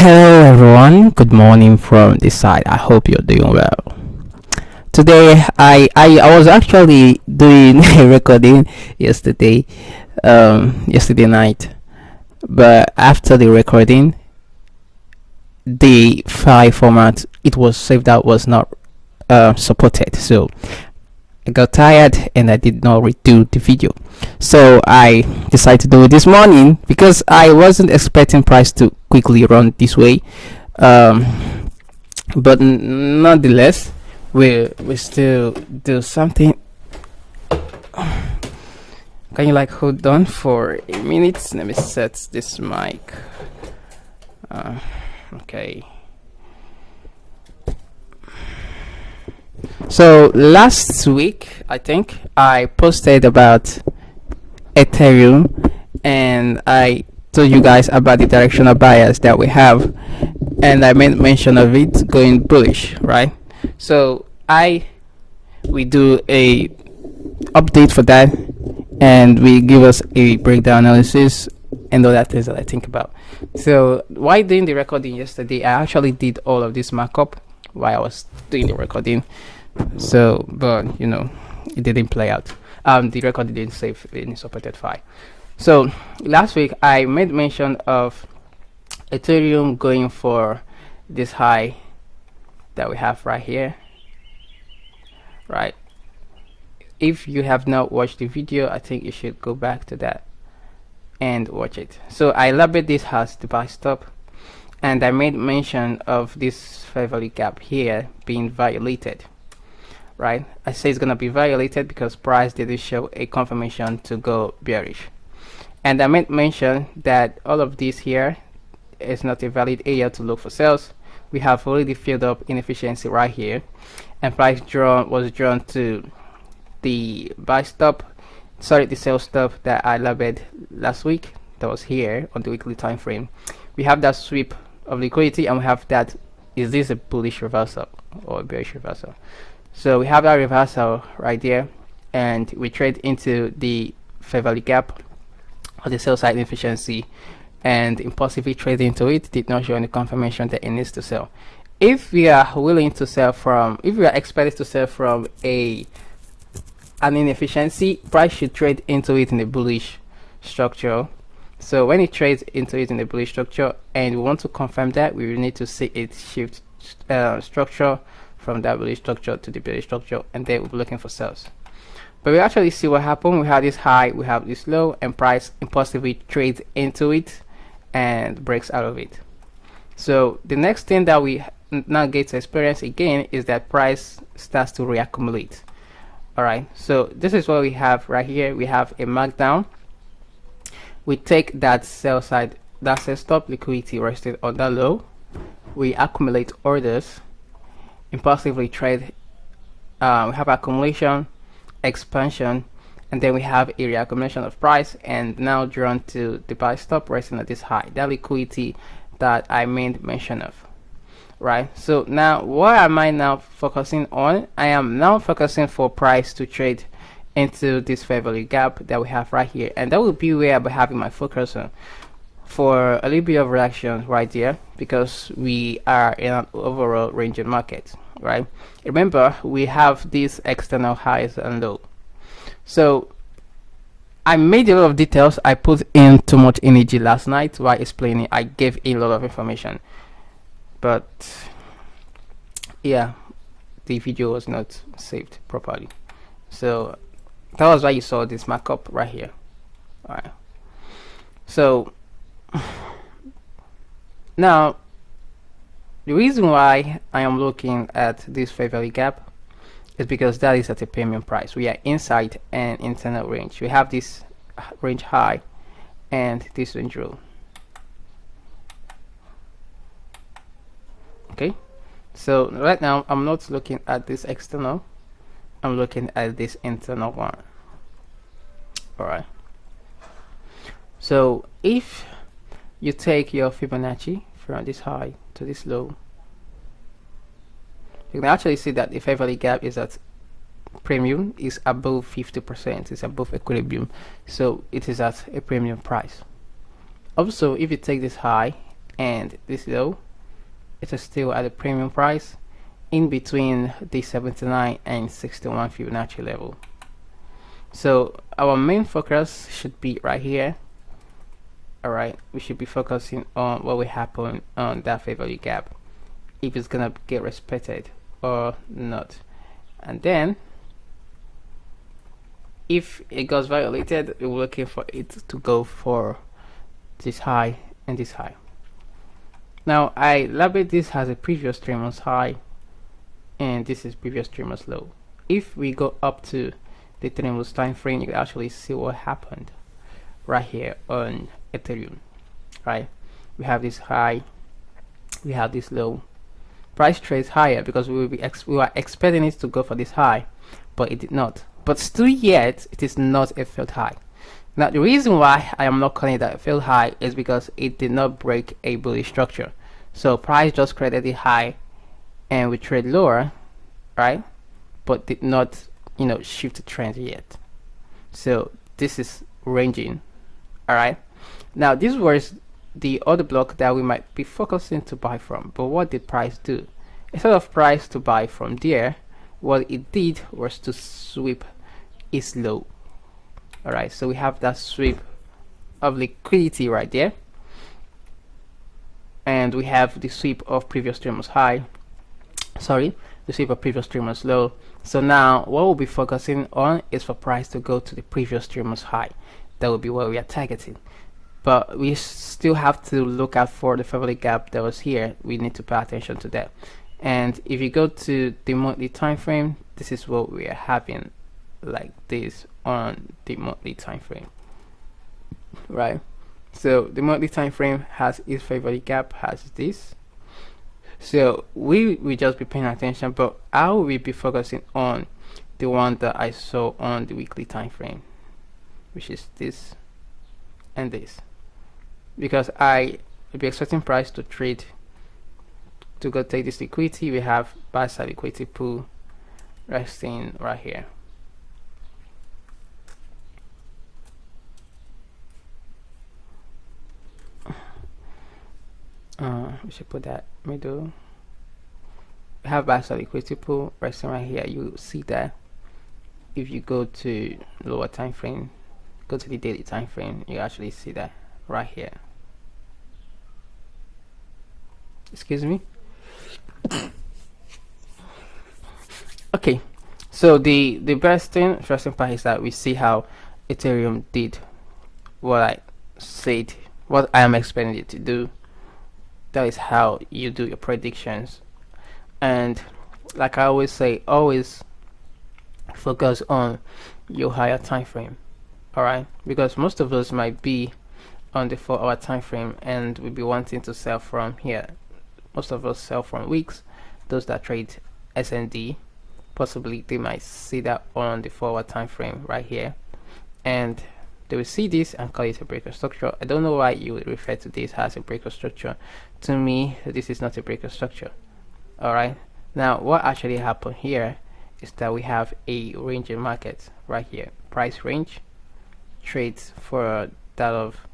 Hello everyone, good morning from this side. I hope you're doing well. Today I was actually doing a recording yesterday, yesterday night, but after the recording, the file format it was saved out was not supported. So I got tired and I did not redo the video. So I decided to do it this morning because I wasn't expecting price to quickly run this way. But nonetheless, we still do something. Can you like hold on for a minute? Let me set this mic. Okay. So last week, I think I posted about Ethereum, and I told you guys about the directional bias that we have, and I made mention of it going bullish, right? So we do a update for that, and we give us a breakdown analysis and all that things that I think about. So while doing the recording yesterday, I actually did all of this markup while I was doing the recording. So, but you know, it didn't play out. The record didn't save in supported file. So last week I made mention of Ethereum going for this high that we have right here, right? If you have not watched the video, I think you should go back to that and watch it. So I labeled this as the buy stop, and I made mention of this fair value gap here being violated, right? I say it's gonna be violated because price didn't show a confirmation to go bearish, and I made mention that all of this here is not a valid area to look for sales. We have already filled up inefficiency right here, and price was drawn to the buy stop, sorry, the sell stop that I labeled last week. That was here on the weekly time frame. We have that sweep of liquidity, and we have that, is this a bullish reversal or a bearish reversal? So we have that reversal right there, and we trade into the fair value gap or the sell side inefficiency, and impulsively trade into it. Did not show any confirmation that it needs to sell. If we are willing to sell from, if we are expected to sell from an inefficiency, price should trade into it in a bullish structure. So when it trades into it in a bullish structure and we want to confirm that, we will need to see it shift structure from that bullish structure to the bearish structure, and then we'll be looking for sales. But we actually see what happened. We have this high, we have this low, and price impulsively trades into it and breaks out of it. So the next thing that we now get to experience again is that price starts to reaccumulate. All right, so this is what we have right here. We have a markdown. We take that sell side, that sell stop liquidity rested on that low. We accumulate orders, impulsively trade. We have accumulation, expansion, and then we have a reaccumulation of price, and now drawn to the buy stop resting at this high, that liquidity that I made mention of. Right, so now what am I now focusing on? I am now focusing for price to trade into this fair value gap that we have right here, and that will be where I'll be having my focus on for a little bit of reaction right there, because we are in an overall ranging market, right? Remember, we have these external highs and low. So I made a lot of details. I put in too much energy last night while explaining. I gave a lot of information, but yeah, the video was not saved properly, so that was why you saw this markup right here. All right, so now the reason why I am looking at this fair value gap is because that is at a premium price. We are inside an internal range. We have this range high and this range low. Okay, so right now I'm not looking at this external, I'm looking at this internal one. All right, so if you take your Fibonacci from this high to this low, you can actually see that the fair value gap is at premium, is above 50%, is above equilibrium, so it is at a premium price. Also, if you take this high and this low, it is still at a premium price in between the 79 and 61 Fibonacci level. So our main focus should be right here. Alright, we should be focusing on what will happen on that fair value gap, if it's gonna get respected or not. And then if it goes violated, we're looking for it to go for this high and this high. Now I label this as a previous 3 months high, and this is previous 3 months low. If we go up to the 3 months time frame, you can actually see what happened right here on Ethereum. Right, we have this high, we have this low. Price trades higher because we were expecting it to go for this high, but it did not. But still yet, it is not a failed high. Now the reason why I am not calling that a failed high is because it did not break a bullish structure. So price just created the high and we trade lower, right, but did not, you know, shift the trend yet. So this is ranging. Alright, now this was the other block that we might be focusing to buy from. But what did price do? Instead of price to buy from there, what it did was to sweep its low. Alright, so we have that sweep of liquidity right there, and we have the sweep of previous 3 months high, the sweep of previous 3 months low. So now what we'll be focusing on is for price to go to the previous 3 months high. That will be what we are targeting, but we still have to look out for the fair value gap that was here. We need to pay attention to that. And if you go to the monthly time frame, this is what we are having, like this on the monthly time frame, right? So the monthly time frame has its fair value gap, has this. So we will just be paying attention, but I will be focusing on the one that I saw on the weekly time frame, which is this and this, because I will be expecting price to trade to go take this liquidity. We have buy side liquidity pool resting right here. We should put that middle. We have buy side liquidity pool resting right here. You see that if you go to lower time frame, go to the daily time frame, you actually see that right here. Excuse me. Okay, so the best thing, interesting part is that we see how Ethereum did what I said, what I am expecting it to do. That is how you do your predictions. And like I always say, always focus on your higher time frame. Alright, because most of us might be on the 4-hour time frame and we'll be wanting to sell from here. Most of us sell from weeks. Those that trade SND, possibly they might see that on the 4-hour time frame right here, and they will see this and call it a breaker structure. I don't know why you would refer to this as a breaker structure. To me, this is not a breaker structure. Alright, now what actually happened here is that we have a range in market right here. Price range trades for that of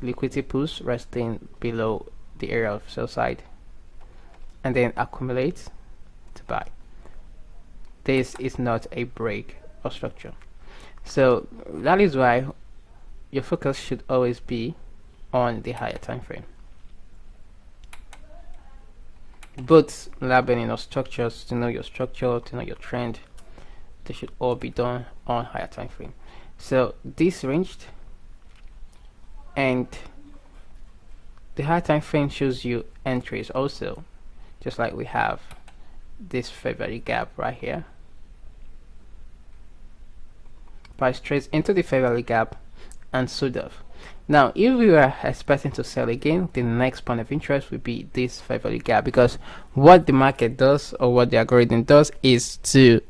liquidity pools resting below the area of sell side, and then accumulate to buy. This is not a break or structure. So that is why your focus should always be on the higher time frame. Both labeling of structures, to know your structure, to know your trend, they should all be done on higher time frame. So this ranged, and the higher time frame shows you entries also, just like we have this fair value gap right here. Price trades into the fair value gap and sold off. Now if we were expecting to sell again, the next point of interest would be this fair value gap, because what the market does, or what the algorithm does, is to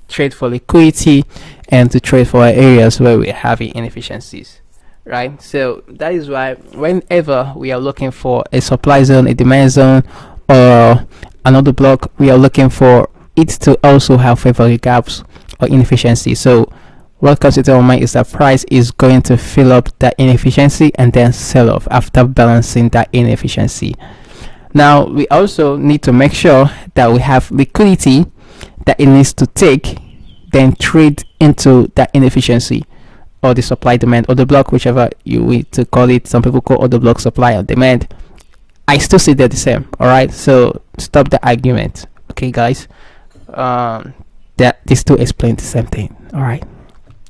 trade for liquidity and to trade for areas where we're having inefficiencies, right? So that is why whenever we are looking for a supply zone, a demand zone, or another block, we are looking for it to also have fair value gaps or inefficiency. So what comes into our mind is that price is going to fill up that inefficiency and then sell off after balancing that inefficiency. Now we also need to make sure that we have liquidity that it needs to take, then trade into that inefficiency or the supply demand or the block, whichever you need to call it. Some people call order block supply or demand. I still see they're the same. All right, so stop the argument. Okay, guys, that these two explain the same thing. All right,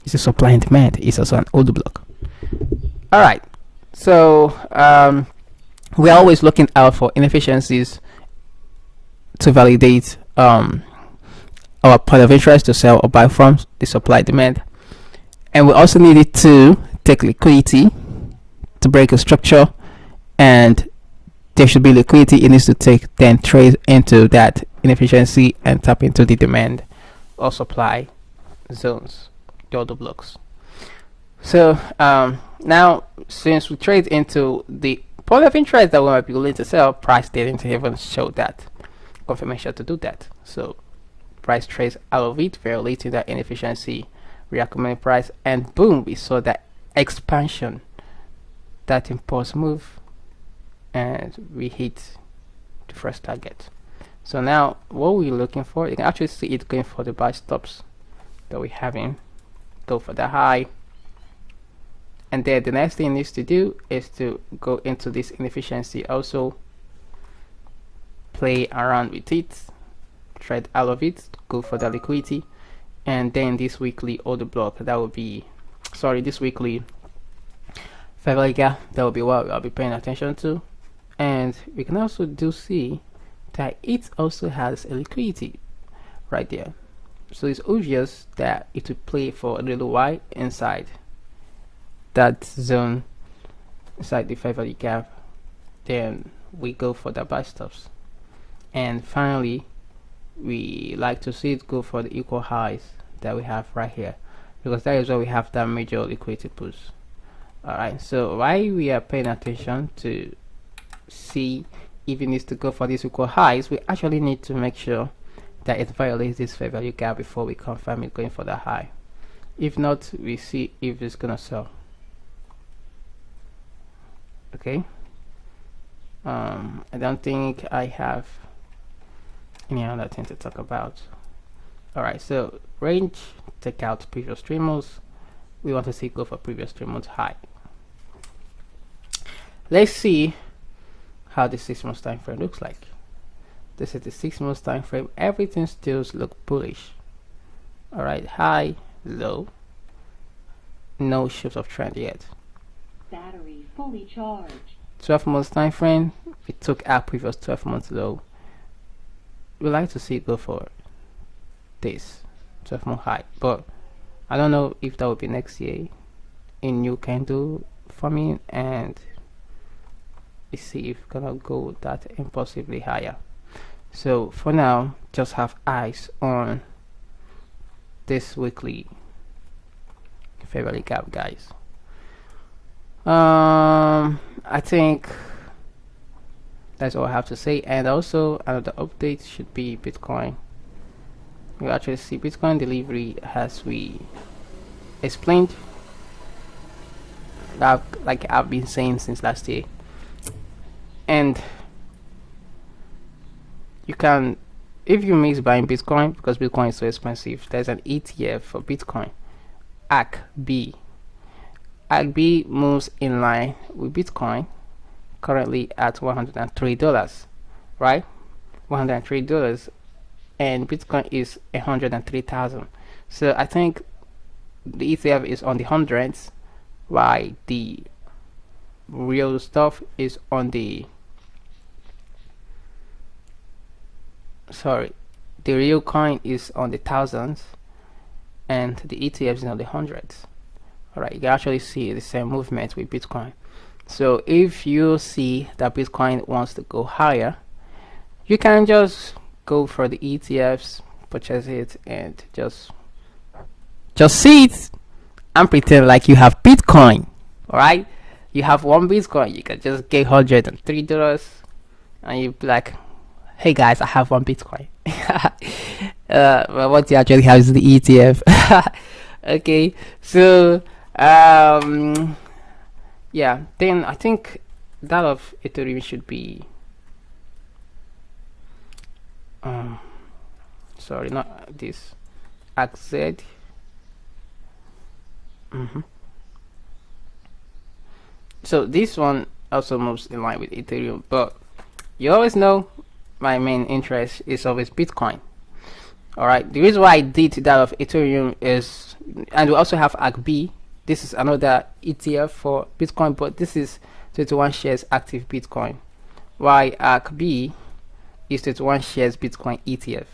it's a supply and demand. It's also an order block. All right, so we're always looking out for inefficiencies to validate our point of interest to sell or buy from the supply demand, and we also needed to take liquidity to break a structure, and there should be liquidity it needs to take, then trade into that inefficiency and tap into the demand or supply zones, the order blocks. So now since we trade into the point of interest that we might be willing to sell, price didn't even show that confirmation to do that. So price trades out of it, violating that inefficiency, reaccumulating price, and boom, we saw that expansion, that impulse move, and we hit the first target. So now what we're looking for, you can actually see it going for the buy stops that we're having, go for the high, and then the next thing it needs to do is to go into this inefficiency, also play around with it, trade out of it, go for the liquidity, and then this weekly order block, that will be this weekly fair value gap, that will be what I'll be paying attention to. And we can also see that it also has a liquidity right there, so it's obvious that it will play for a little while inside that zone, inside the fair value gap. Then we go for the buy stops, and finally we like to see it go for the equal highs that we have right here, because that is where we have that major liquidity push. Alright, so while we are paying attention to see if it needs to go for these equal highs, we actually need to make sure that it violates this fair value gap before we confirm it going for the high. If not, we see if it's gonna sell. Okay, I don't think I have any other thing to talk about. Alright, so range, take out previous 3 months. We want to see go for previous 3 months high. Let's see how the 6 months time frame looks like. This is the 6 months time frame. Everything still looks bullish. Alright, high, low, no shift of trend yet. Battery fully charged. 12 months time frame, we took our previous 12 months low. We like to see it go for this 12 month high, but I don't know if that will be next year in new candle forming, and we see if it's gonna go that impulsively higher. So for now, just have eyes on this weekly fair value gap, guys. I think that's all I have to say. And also another update should be Bitcoin. You actually see Bitcoin delivery as we explained, like I've been saying since last year. And you can, if you miss buying Bitcoin because Bitcoin is so expensive, there's an ETF for Bitcoin, ACB. ACB moves in line with Bitcoin, currently at $103, right? $103, and Bitcoin is 103,000. So I think the ETF is on the hundreds, while the real stuff is on the the real coin is on the thousands, and the ETF is on the hundreds. Alright, you can actually see the same movement with Bitcoin. So if you see that Bitcoin wants to go higher, you can just go for the ETFs, purchase it, and just see it and pretend like you have Bitcoin. Alright, you have one Bitcoin, you can just get $103 and you be like, hey guys, I have one Bitcoin. But what you actually have is the ETF. Okay, so yeah, then I think that of Ethereum should be sorry, not this XZ. So this one also moves in line with Ethereum, but you always know my main interest is always Bitcoin. Alright, the reason why I did that of Ethereum is, and we also have ACB. This is another ETF for Bitcoin, but this is 21 shares active Bitcoin, while ACB is 21 shares Bitcoin ETF.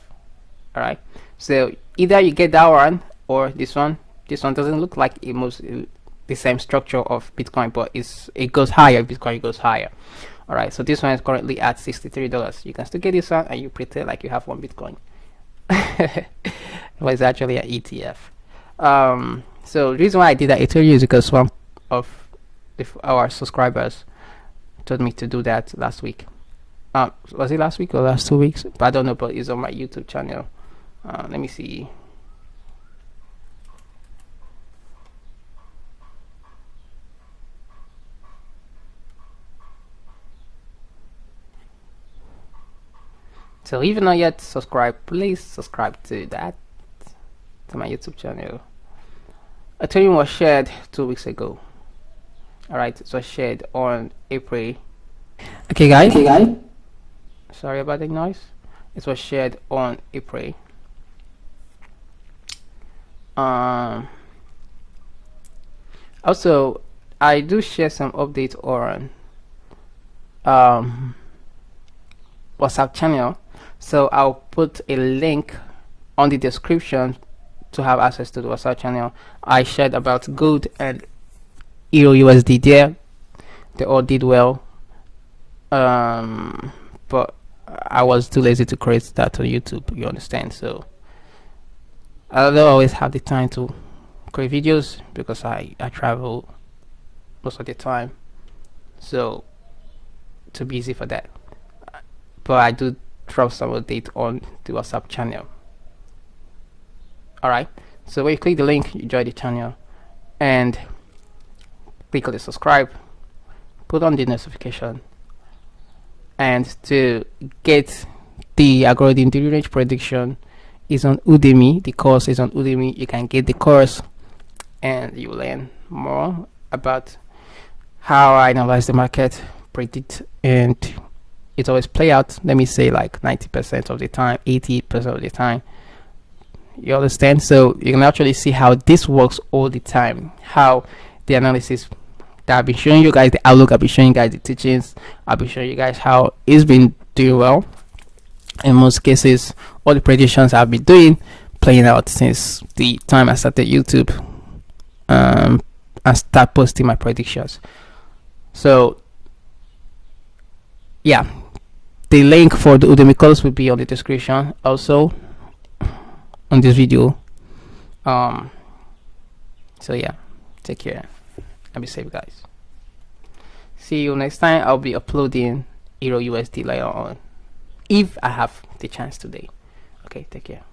Alright, so either you get that one or this one. This one doesn't look like it moves the same structure of Bitcoin, but it goes higher. Bitcoin goes higher. Alright, so this one is currently at $63. You can still get this one and you pretend like you have one Bitcoin. But it's actually an ETF. So the reason why I did that Ethereum is because one of our subscribers told me to do that last week. Was it last week or last 2 weeks? But I don't know, but it's on my YouTube channel. Let me see. So if you're not yet subscribed, please subscribe to my YouTube channel. Ethereum was shared 2 weeks ago. Alright, it was shared on April. Okay guys. Sorry about the noise. It was shared on April. Also, I do share some updates on WhatsApp channel. So I'll put a link on the description to have access to the WhatsApp channel. I shared about gold and Euro USD there. They all did well. But I was too lazy to create that on YouTube, you understand? So I don't always have the time to create videos because I travel most of the time. So too busy for that. But I do drop some update on the WhatsApp channel. Alright, so when you click the link, you join the channel and click on the subscribe, put on the notification, and to get the algorithm, the range prediction is on Udemy. The course is on Udemy. You can get the course and you learn more about how I analyze the market, predict, and it always play out, let me say, like 90% of the time, 80% of the time. You understand? So you can actually see how this works all the time, how the analysis that I've been showing you guys, the outlook, I've been showing you guys the teachings, I've been showing you guys how it's been doing well. In most cases, all the predictions I've been doing playing out since the time I started YouTube. I start posting my predictions. So yeah, the link for the Udemy course will be on the description also on this video. So yeah, take care and be safe, guys. See you next time. I'll be uploading Euro USD later on if I have the chance today. Okay, take care.